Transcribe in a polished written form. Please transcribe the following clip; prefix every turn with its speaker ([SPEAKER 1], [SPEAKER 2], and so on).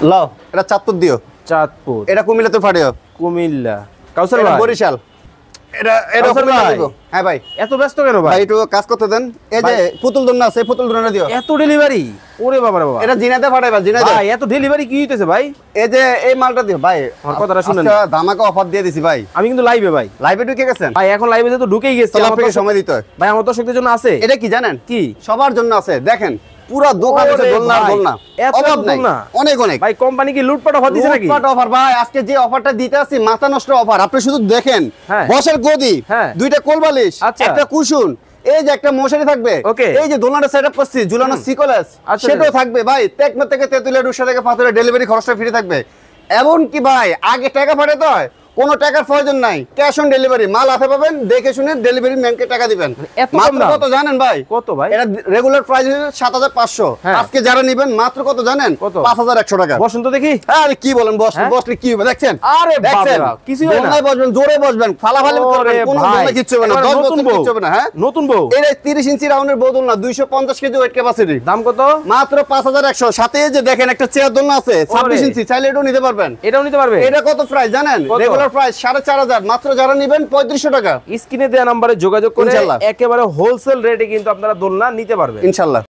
[SPEAKER 1] লাও এটা চাঁদপুর দিও।
[SPEAKER 2] চাঁদপুর,
[SPEAKER 1] এটা কুমিল্লাতে ফাটিও।
[SPEAKER 2] কুমিল্লা, কাউসার
[SPEAKER 1] এটা
[SPEAKER 2] ভাই,
[SPEAKER 1] বরিশাল। এটা এটা
[SPEAKER 2] কাউসার
[SPEAKER 1] কুমিল্লা
[SPEAKER 2] ভাই।
[SPEAKER 1] দিব। হ্যাঁ ভাই।
[SPEAKER 2] এত ব্যস্ত কেন
[SPEAKER 1] ভাই
[SPEAKER 2] ভাই?
[SPEAKER 1] একটু কাজ করতে দেন। এই যে
[SPEAKER 2] ভাই।
[SPEAKER 1] পুতুল দন্না আছে, পুতুল দন্নাটা দিও।
[SPEAKER 2] এত ডেলিভারি? ওরে বাবা রে বাবা,
[SPEAKER 1] এটা জিনাতে ফাটাইবা, জিনাতে।
[SPEAKER 2] ভাই এত ডেলিভারি কি হইতেছে ভাই?
[SPEAKER 1] এই যে এই মালটা দিও ভাই।
[SPEAKER 2] আমার কথাটা শুনেন।
[SPEAKER 1] আজকে ধামাকা অফার দিয়ে দিছি ভাই।
[SPEAKER 2] আমি কিন্তু লাইভে ভাই,
[SPEAKER 1] লাইভে ঢুকে গেছেন
[SPEAKER 2] ভাই এখন লাইভে তো ঢুকেই গেছি।
[SPEAKER 1] তাহলে
[SPEAKER 2] আমার
[SPEAKER 1] আপনাকে
[SPEAKER 2] দর্শক-
[SPEAKER 1] সময় দিতে হয়।
[SPEAKER 2] ভাই আমার দর্শকদের জন্য আছে
[SPEAKER 1] এটা কি জানেন?
[SPEAKER 2] কি?
[SPEAKER 1] সবার জন্য আছে। দেখেন পুরো দোকান আছে
[SPEAKER 2] ওরে
[SPEAKER 1] দোলনা
[SPEAKER 2] ভাই,
[SPEAKER 1] দোলনা।
[SPEAKER 2] এত
[SPEAKER 1] অভাব নাই,
[SPEAKER 2] দোলনা?
[SPEAKER 1] অনেক অনেক।
[SPEAKER 2] ভাই কোম্পানি কি লুটপাট অফার দিছে নাকি?
[SPEAKER 1] লুটপাট অফার ভাই। আজকে যে অফারটা দিতে আছি মাথা নষ্ট অফার। আপনি শুধু দেখেন,
[SPEAKER 2] হ্যাঁ।
[SPEAKER 1] বসের গদি,
[SPEAKER 2] হ্যাঁ।
[SPEAKER 1] দুইটা কোলবালিশ,
[SPEAKER 2] আচ্ছা।
[SPEAKER 1] একটা কুশন, এই যে একটা মশারি থাকবে,
[SPEAKER 2] ওকে।
[SPEAKER 1] এই যে দোলনাটা সেটআপ করছি ঝুলানো সিকোলেস,
[SPEAKER 2] আচ্ছা।
[SPEAKER 1] সেটাও থাকবে ভাই। টেকমা থেকে তেতুলিয়া রুশা থেকে পাথরে ডেলিভারি খরচটা ফ্রি থাকবে। এমন কি ভাই আগে টাকা পাঠাতে হয়, কোনো টাকার প্রয়োজন নাই। ক্যাশ অন ডেলিভারি, মাল হাতে পাবেন, দেখে শুনে ডেলিভারি ম্যানকে টাকা দিবেন।
[SPEAKER 2] এত কম
[SPEAKER 1] মাত্র
[SPEAKER 2] দাম?
[SPEAKER 1] কত জানেন ভাই?
[SPEAKER 2] কত ভাই?
[SPEAKER 1] এটা রেগুলার প্রাইস ৭৫০০।
[SPEAKER 2] হ্যাঁ।
[SPEAKER 1] আজকে যারা নেবেন মাত্র কত জানেন?
[SPEAKER 2] কত?
[SPEAKER 1] ৫১০০ টাকা।
[SPEAKER 2] বসন্ত দেখি।
[SPEAKER 1] আরে কি বলেন, বসলে
[SPEAKER 2] হ্যাঁ?
[SPEAKER 1] বসলে কি হবে দেখছেন?
[SPEAKER 2] আরে
[SPEAKER 1] দেখছেন?
[SPEAKER 2] বাবা, কিছুই হয় না।
[SPEAKER 1] দোলনায় বসবেন, জোরে বসবেন, ফালাফালি করবেন, কোনো
[SPEAKER 2] ওরে
[SPEAKER 1] দোলনা
[SPEAKER 2] ভাই,
[SPEAKER 1] কিচ্ছু হবে না।
[SPEAKER 2] এবার
[SPEAKER 1] ১০
[SPEAKER 2] নতুন
[SPEAKER 1] বছর
[SPEAKER 2] বউ।
[SPEAKER 1] কিচ্ছু হবে না। হ্যাঁ,
[SPEAKER 2] নতুন বউ।
[SPEAKER 1] এর ৩০ ইঞ্চি রাউন্ডের বউ দোলনা, ২৫০ কেজি ওয়েট ক্যাপাসিটি,
[SPEAKER 2] দাম কত?
[SPEAKER 1] মাত্র ৫১০০। সাথে যে দেখেন একটা চেয়ার দোলনা আছে ২৬ ইঞ্চি, চাইলে এটাও নিতে পারবেন।
[SPEAKER 2] এটাও নিতে পারবে?
[SPEAKER 1] এটা কত প্রাইস জানেন?
[SPEAKER 2] কত?
[SPEAKER 1] Regular price ৪৫০০। মাত্র যারা নেবেন ৩৫০০ টাকা।
[SPEAKER 2] স্ক্রিনে দেওয়া নাম্বারে যোগাযোগ করে
[SPEAKER 1] ইনশাআল্লাহ।
[SPEAKER 2] একেবারে হোলসেল রেটে কিন্তু আপনারা দোলনা নিতে পারবেন
[SPEAKER 1] ইনশাআল্লাহ।